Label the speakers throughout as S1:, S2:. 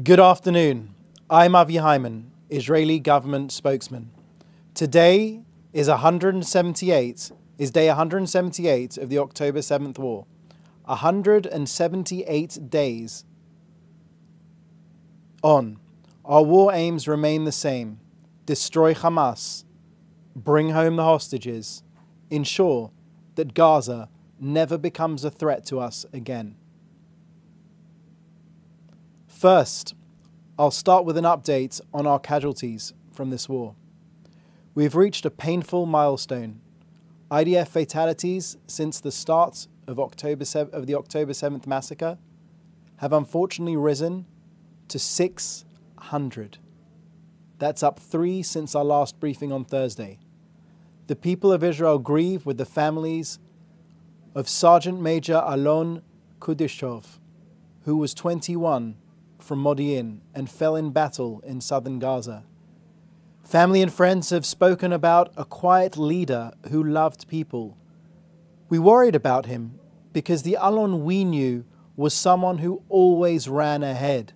S1: Good afternoon. I'm Avi Hyman, Israeli government spokesman. Today is day 178 of the October 7th war. 178 days on. Our war aims remain the same. Destroy Hamas, bring home the hostages, ensure that Gaza never becomes a threat to us again. First, I'll start with an update on our casualties from this war. We've reached a painful milestone. IDF fatalities since the start of the October 7th massacre have unfortunately risen to 600. That's up 3 since our last briefing on Thursday. The people of Israel grieve with the families of Sergeant Major Alon Kudishov, who was 21, from Modi'in and fell in battle in southern Gaza. Family and friends have spoken about a quiet leader who loved people. We worried about him because the Alon we knew was someone who always ran ahead.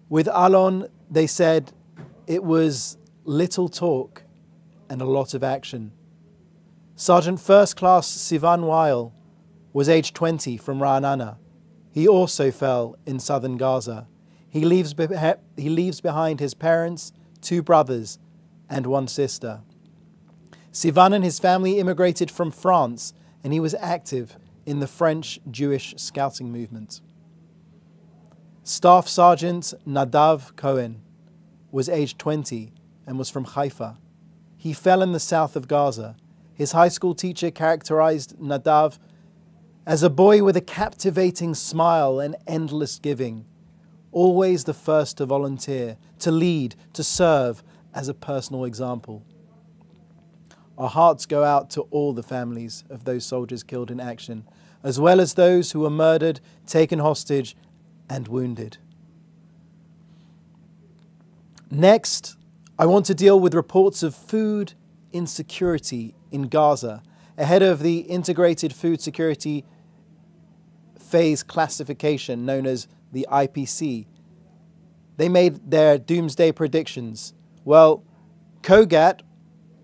S1: With Alon, they said it was little talk and a lot of action. Sergeant First Class Sivan Weil was aged 20 from Ra'anana. He also fell in southern Gaza. He leaves behind his parents, 2 brothers, and 1 sister. Sivan and his family immigrated from France, and he was active in the French Jewish scouting movement. Staff Sergeant Nadav Cohen was aged 20 and was from Haifa. He fell in the south of Gaza. His high school teacher characterized Nadav as a boy with a captivating smile and endless giving, always the first to volunteer, to lead, to serve as a personal example. Our hearts go out to all the families of those soldiers killed in action, as well as those who were murdered, taken hostage, and wounded. Next, I want to deal with reports of food insecurity in Gaza ahead of the Integrated Food Security Phase classification known as the IPC. They made their doomsday predictions. Well, COGAT,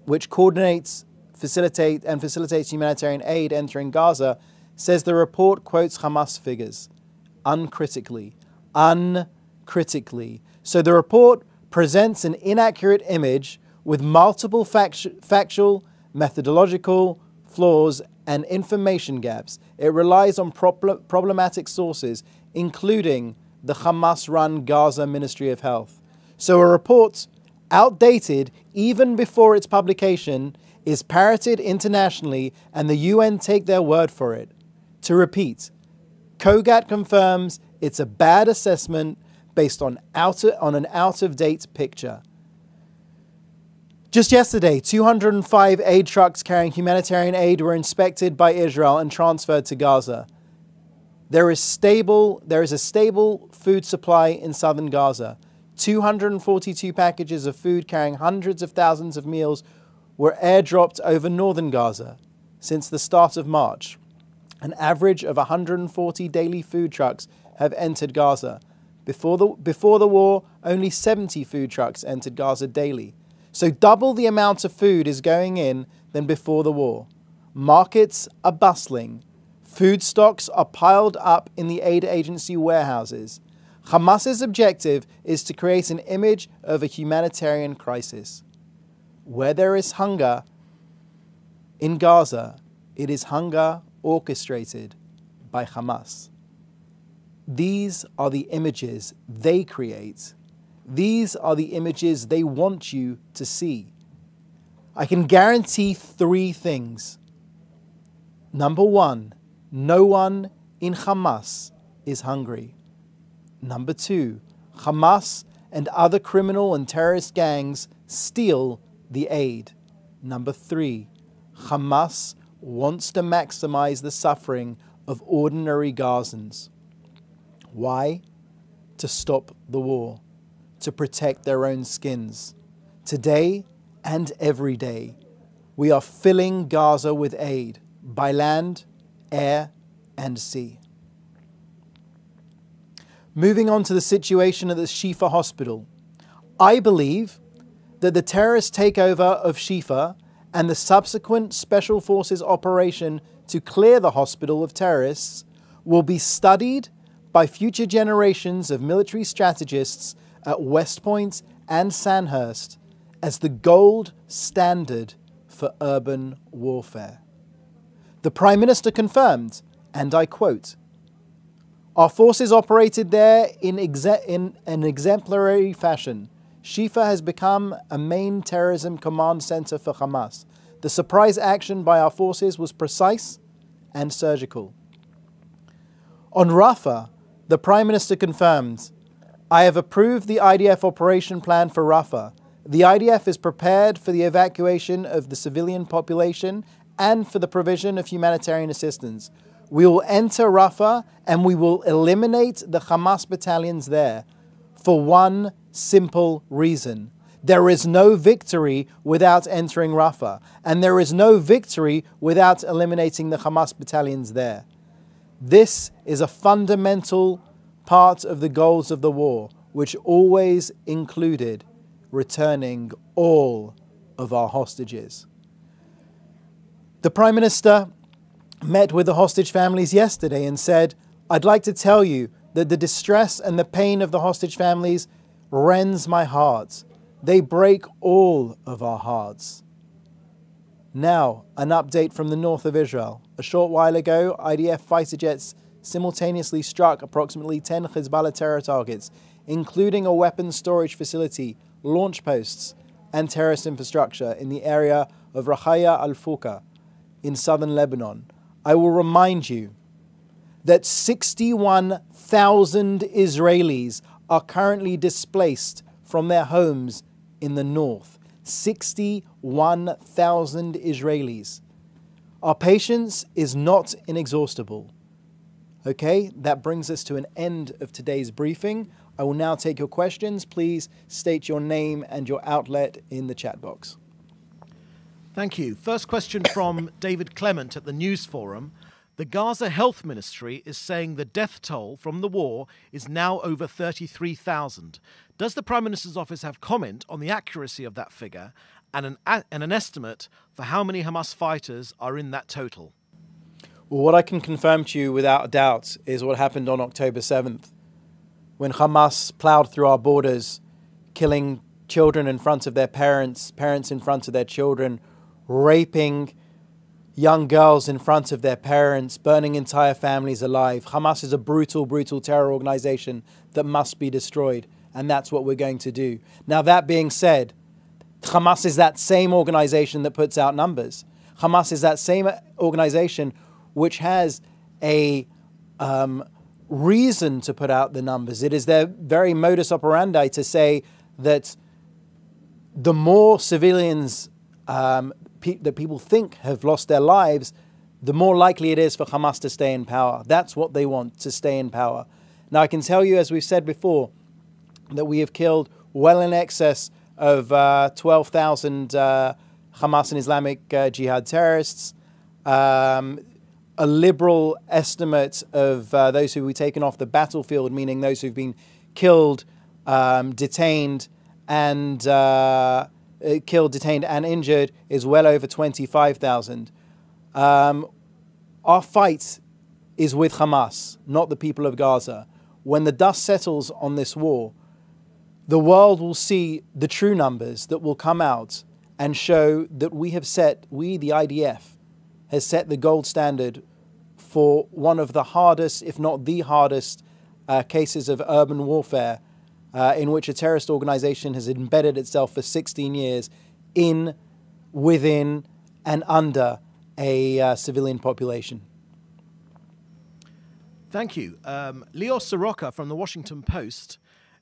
S1: which coordinates, facilitates humanitarian aid entering Gaza, says the report quotes Hamas figures uncritically. So the report presents an inaccurate image with multiple factual, methodological flaws and information gaps. It relies on problematic sources, including the Hamas-run Gaza Ministry of Health. So a report, outdated even before its publication, is parroted internationally and the UN take their word for it. To repeat, COGAT confirms it's a bad assessment based on an out-of-date picture. Just yesterday, 205 aid trucks carrying humanitarian aid were inspected by Israel and transferred to Gaza. There is a stable food supply in southern Gaza. 242 packages of food carrying hundreds of thousands of meals were airdropped over northern Gaza since the start of March. An average of 140 daily food trucks have entered Gaza. Before the war, only 70 food trucks entered Gaza daily. So double the amount of food is going in than before the war. Markets are bustling. Food stocks are piled up in the aid agency warehouses. Hamas's objective is to create an image of a humanitarian crisis. Where there is hunger in Gaza, it is hunger orchestrated by Hamas. These are the images they create. These are the images they want you to see. I can guarantee 3 things. Number 1, no one in Hamas is hungry. Number 2, Hamas and other criminal and terrorist gangs steal the aid. Number 3, Hamas wants to maximize the suffering of ordinary Gazans. Why? To stop the war, to protect their own skins. Today and every day, we are filling Gaza with aid by land, air, and sea. Moving on to the situation at the Shifa hospital. I believe that the terrorist takeover of Shifa and the subsequent Special Forces operation to clear the hospital of terrorists will be studied by future generations of military strategists at West Point and Sandhurst as the gold standard for urban warfare. The Prime Minister confirmed, and I quote, "Our forces operated there in an exemplary fashion. Shifa has become a main terrorism command center for Hamas. The surprise action by our forces was precise and surgical." On Rafah, the Prime Minister confirmed, "I have approved the IDF operation plan for Rafah. The IDF is prepared for the evacuation of the civilian population and for the provision of humanitarian assistance. We will enter Rafah and we will eliminate the Hamas battalions there for one simple reason. There is no victory without entering Rafah, and there is no victory without eliminating the Hamas battalions there. This is a fundamental part of the goals of the war, which always included returning all of our hostages." The Prime Minister met with the hostage families yesterday and said, "I'd like to tell you that the distress and the pain of the hostage families rends my heart. They break all of our hearts." Now, an update from the north of Israel. A short while ago, IDF fighter jets simultaneously struck approximately 10 Hezbollah terror targets, including a weapons storage facility, launch posts, and terrorist infrastructure in the area of Raqqa al-Fuka in southern Lebanon. I will remind you that 61,000 Israelis are currently displaced from their homes in the north. 61,000 Israelis. Our patience is not inexhaustible. Okay, that brings us to an end of today's briefing. I will now take your questions. Please state your name and your outlet in the chat box.
S2: Thank you. First question from David Clement at the News Forum. The Gaza Health Ministry is saying the death toll from the war is now over 33,000. Does the Prime Minister's office have comment on the accuracy of that figure and an estimate for how many Hamas fighters are in that total?
S1: Well, what I can confirm to you without a doubt is what happened on October 7th, when Hamas plowed through our borders, killing children in front of their parents, parents in front of their children, raping young girls in front of their parents, burning entire families alive. Hamas is a brutal, brutal terror organization that must be destroyed, and that's what we're going to do. Now, that being said, Hamas is that same organization that puts out numbers. Hamas is that same organization which has a reason to put out the numbers. It is their very modus operandi to say that the more civilians that people think have lost their lives, the more likely it is for Hamas to stay in power. That's what they want, to stay in power. Now, I can tell you, as we've said before, that we have killed well in excess of 12,000 Hamas and Islamic Jihad terrorists. A liberal estimate of those who were taken off the battlefield, meaning those who've been killed, detained, and injured, is well over 25,000. Our fight is with Hamas, not the people of Gaza. When the dust settles on this war, the world will see the true numbers that will come out and show that we, the IDF, has set the gold standard for one of the hardest, if not the hardest, cases of urban warfare in which a terrorist organization has embedded itself for 16 years in, within, and under a civilian population.
S2: Thank you. Leo Soroka from the Washington Post.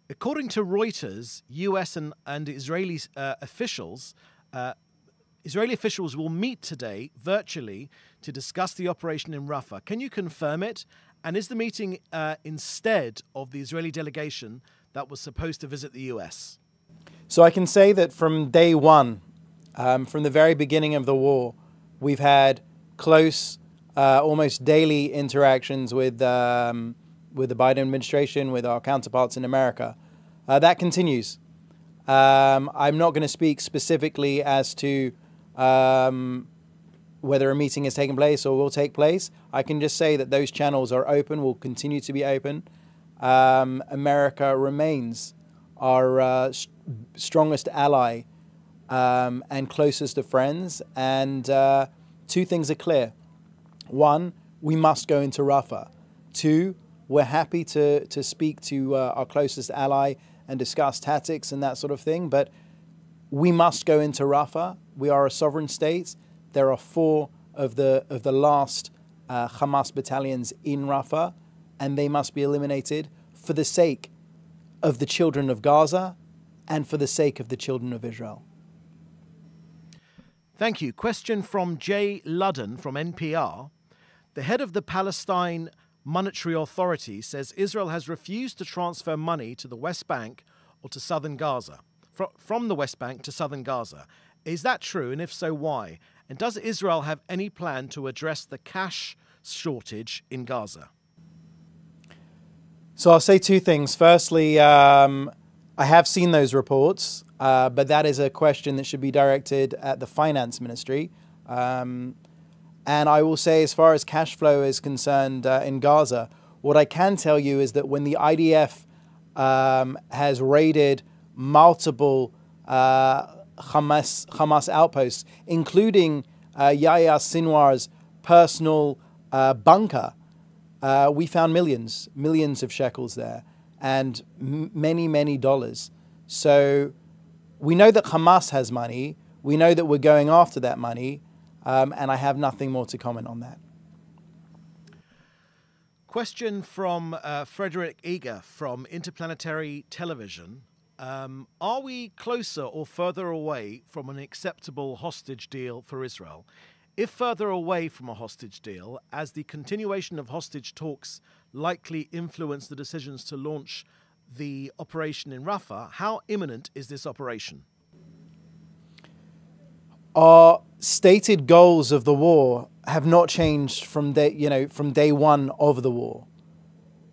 S2: According to Reuters, US and Israeli officials will meet today virtually to discuss the operation in Rafah. Can you confirm it? And is the meeting instead of the Israeli delegation that was supposed to visit the US?
S1: So I can say that from day one, from the very beginning of the war, we've had close, almost daily interactions with with the Biden administration, with our counterparts in America. That continues. I'm not going to speak specifically as to whether a meeting is taking place or will take place. I can just say that those channels are open, will continue to be open. America remains our strongest ally and closest of friends. And two things are clear. One, we must go into Rafah. Two, we're happy to speak to our closest ally and discuss tactics and that sort of thing, but we must go into Rafah. We are a sovereign state. There are 4 of the last Hamas battalions in Rafah, and they must be eliminated for the sake of the children of Gaza and for the sake of the children of Israel.
S2: Thank you. Question from Jay Ludden from NPR. The head of the Palestine Monetary Authority says Israel has refused to transfer money to the West Bank or to southern Gaza, from the West Bank to southern Gaza. Is that true? And if so, why? And does Israel have any plan to address the cash shortage in Gaza?
S1: So I'll say 2 things. Firstly, I have seen those reports, but that is a question that should be directed at the finance ministry. And I will say, as far as cash flow is concerned in Gaza, what I can tell you is that when the IDF has raided multiple Hamas outposts, including Yahya Sinwar's personal bunker, we found millions of shekels there, and many dollars. So we know that Hamas has money. We know that we're going after that money. And I have nothing more to comment on that.
S2: Question from Frederick Eager from Interplanetary Television. Are we closer or further away from an acceptable hostage deal for Israel? If further away from a hostage deal, as the continuation of hostage talks likely influence the decisions to launch the operation in Rafah, how imminent is this operation?
S1: Our stated goals of the war have not changed from day one of the war.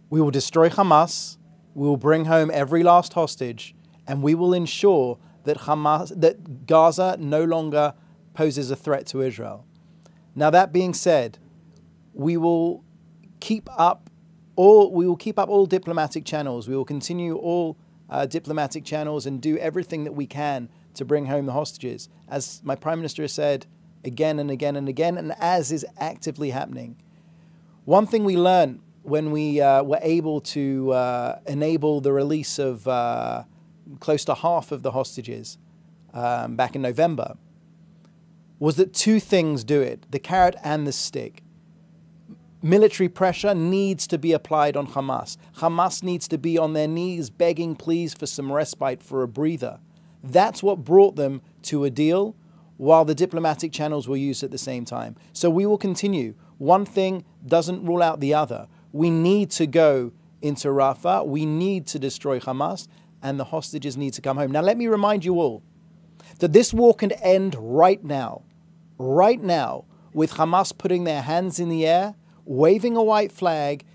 S1: We will destroy Hamas, we will bring home every last hostage, and we will ensure that Gaza no longer poses a threat to Israel. Now, that being said, we will keep up all diplomatic channels. We will continue all diplomatic channels and do everything that we can to bring home the hostages, as my Prime Minister has said again and again and again, and as is actively happening. One thing we learned when we were able to enable the release of close to half of the hostages back in November was that 2 things do it, the carrot and the stick. Military pressure needs to be applied on Hamas. Hamas needs to be on their knees begging please for some respite, for a breather. That's what brought them to a deal, while the diplomatic channels were used at the same time. So we will continue. One thing doesn't rule out the other. We need to go into Rafah. We need to destroy Hamas, and the hostages need to come home. Now, let me remind you all that this war can end right now, with Hamas putting their hands in the air, waving a white flag,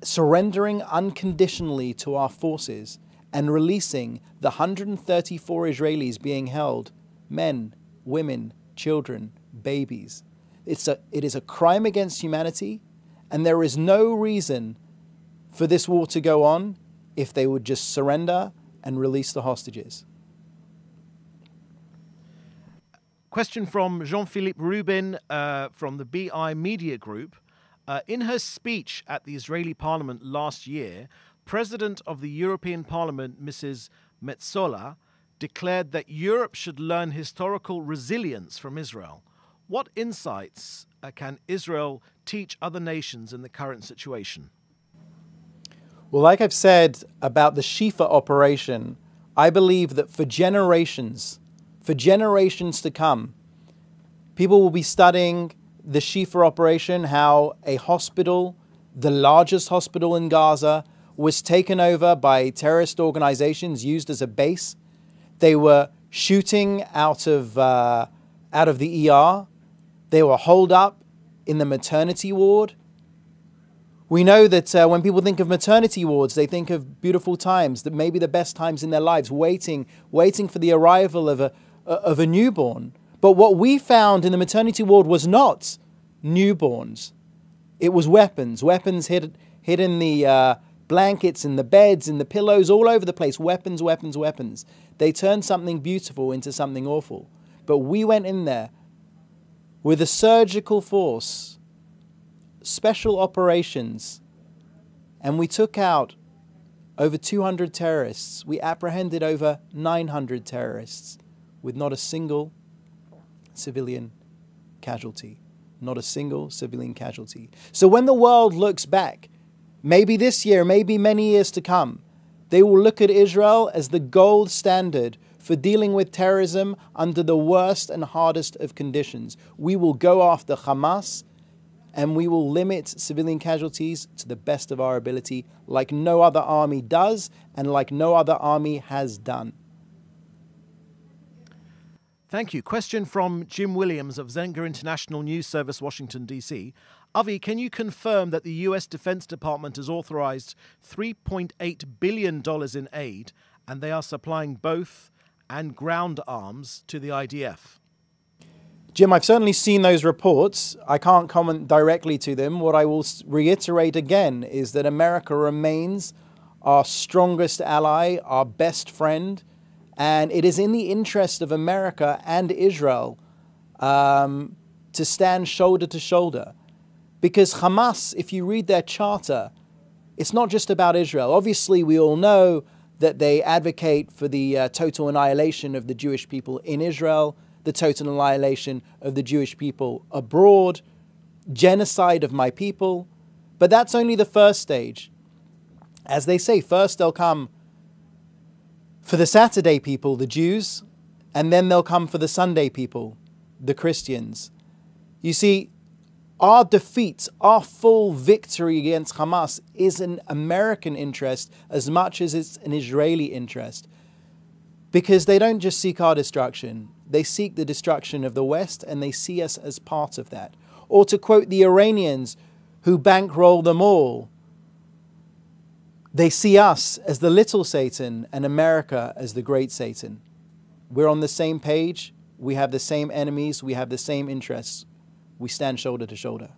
S1: surrendering unconditionally to our forces, and releasing the 134 Israelis being held, men, women, children, babies. It is a crime against humanity, and there is no reason for this war to go on if they would just surrender and release the hostages.
S2: Question from Jean-Philippe Rubin from the BI Media Group. In her speech at the Israeli parliament last year, President of the European Parliament, Mrs. Metsola, declared that Europe should learn historical resilience from Israel. What insights can Israel teach other nations in the current situation?
S1: Well, like I've said about the Shifa operation, I believe that for generations to come, people will be studying the Shifa operation, how a hospital, the largest hospital in Gaza, was taken over by terrorist organizations, used as a base. They were shooting out of the ER. They were holed up in the maternity ward. We know that when people think of maternity wards, they think of beautiful times, that maybe the best times in their lives, waiting for the arrival of a newborn. But what we found in the maternity ward was not newborns. It was weapons hid in the blankets, in the beds, in the pillows, all over the place. Weapons, weapons, weapons. They turned something beautiful into something awful. But we went in there with a surgical force, special operations, and we took out over 200 terrorists. We apprehended over 900 terrorists with not a single civilian casualty. Not a single civilian casualty. So when the world looks back, maybe this year, maybe many years to come, they will look at Israel as the gold standard for dealing with terrorism under the worst and hardest of conditions. We will go after Hamas and we will limit civilian casualties to the best of our ability, like no other army does and like no other army has done.
S2: Thank you. Question from Jim Williams of Zenga International News Service, Washington, D.C. Avi, can you confirm that the U.S. Defense Department has authorized $3.8 billion in aid and they are supplying both and ground arms to the IDF?
S1: Jim, I've certainly seen those reports. I can't comment directly to them. What I will reiterate again is that America remains our strongest ally, our best friend, and it is in the interest of America and Israel to stand shoulder to shoulder. Because Hamas, if you read their charter, it's not just about Israel. Obviously, we all know that they advocate for the total annihilation of the Jewish people in Israel, the total annihilation of the Jewish people abroad, genocide of my people. But that's only the first stage. As they say, first they'll come for the Saturday people, the Jews, and then they'll come for the Sunday people, the Christians. You see, our defeat, our full victory against Hamas is an American interest as much as it's an Israeli interest. Because they don't just seek our destruction, they seek the destruction of the West and they see us as part of that. Or to quote the Iranians who bankroll them all, they see us as the little Satan and America as the great Satan. We're on the same page, we have the same enemies, we have the same interests. We stand shoulder to shoulder.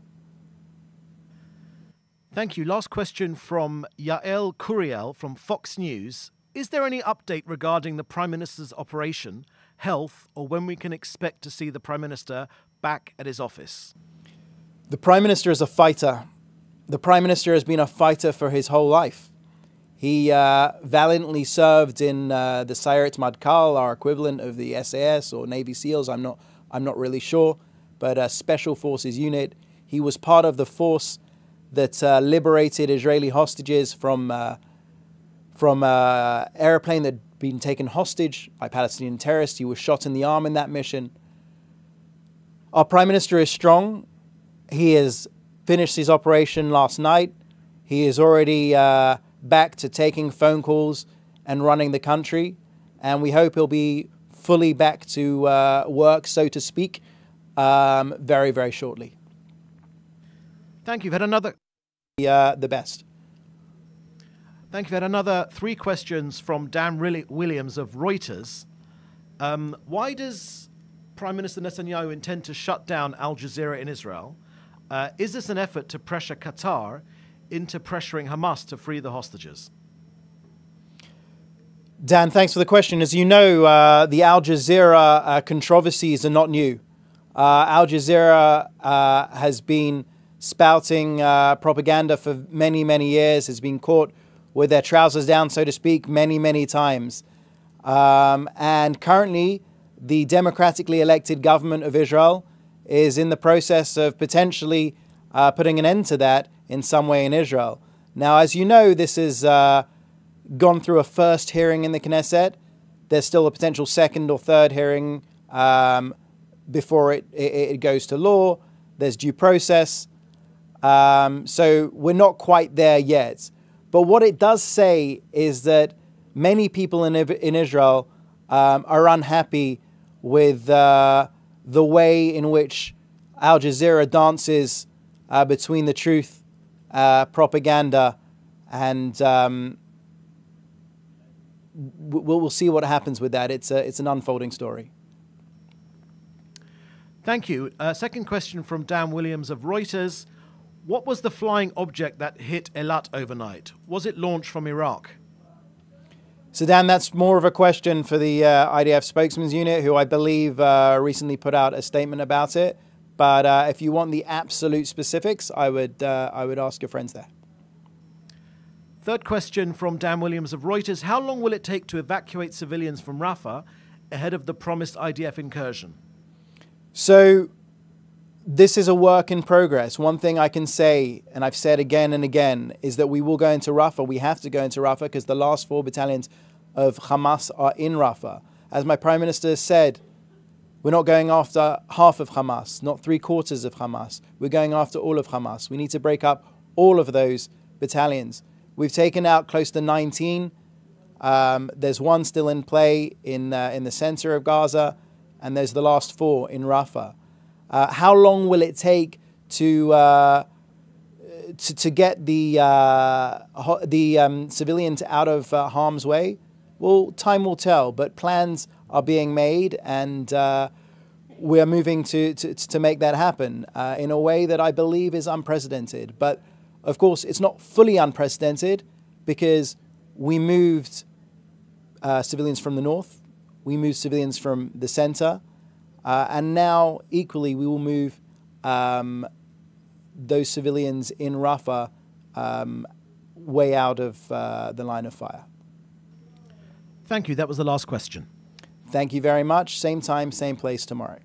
S2: Thank you. Last question from Yael Curiel from Fox News. Is there any update regarding the Prime Minister's operation, health, or when we can expect to see the Prime Minister back at his office?
S1: The Prime Minister is a fighter. The Prime Minister has been a fighter for his whole life. He valiantly served in the Sayeret Matkal, our equivalent of the SAS or Navy SEALs. I'm not really sure, but a Special Forces unit. He was part of the force that liberated Israeli hostages from airplane that had been taken hostage by Palestinian terrorists. He was shot in the arm in that mission. Our Prime Minister is strong. He has finished his operation last night. He is already back to taking phone calls and running the country. And we hope he'll be fully back to work, so to speak, very, very shortly.
S2: Thank you. We've had another...
S1: the best.
S2: Thank you. We've had another 3 questions from Dan Williams of Reuters. Why does Prime Minister Netanyahu intend to shut down Al Jazeera in Israel? Is this an effort to pressure Qatar into pressuring Hamas to free the hostages?
S1: Dan, thanks for the question. As you know, the Al Jazeera controversies are not new. Al Jazeera has been spouting propaganda for many, many years, has been caught with their trousers down, so to speak, many, many times. And currently, the democratically elected government of Israel is in the process of potentially putting an end to that in some way in Israel. Now, as you know, this has gone through a first hearing in the Knesset. There's still a potential second or third hearing before it goes to law. There's due process. So we're not quite there yet. But what it does say is that many people in Israel are unhappy with the way in which Al Jazeera dances between the truth propaganda, and we'll see what happens with that. It's an unfolding story.
S2: Thank you. Second question from Dan Williams of Reuters. What was the flying object that hit Eilat overnight? Was it launched from Iraq?
S1: So Dan, that's more of a question for the IDF spokesman's unit, who I believe recently put out a statement about it. But if you want the absolute specifics, I would ask your friends there.
S2: Third question from Dan Williams of Reuters. How long will it take to evacuate civilians from Rafah ahead of the promised IDF incursion?
S1: So this is a work in progress. One thing I can say, and I've said again and again, is that we will go into Rafah. We have to go into Rafah because the last 4 battalions of Hamas are in Rafah. As my Prime Minister said, we're not going after half of Hamas, not 3/4 of Hamas. We're going after all of Hamas. We need to break up all of those battalions. We've taken out close to 19. There's one still in play in the center of Gaza, and there's the last 4 in Rafah. How long will it take to get the civilians out of harm's way? Well, time will tell, but plans are being made, and we're moving to make that happen in a way that I believe is unprecedented. But of course, it's not fully unprecedented because we moved civilians from the north, we moved civilians from the center, and now equally we will move those civilians in Rafah way out of the line of fire.
S2: Thank you. That was the last question.
S1: Thank you very much. Same time, same place tomorrow.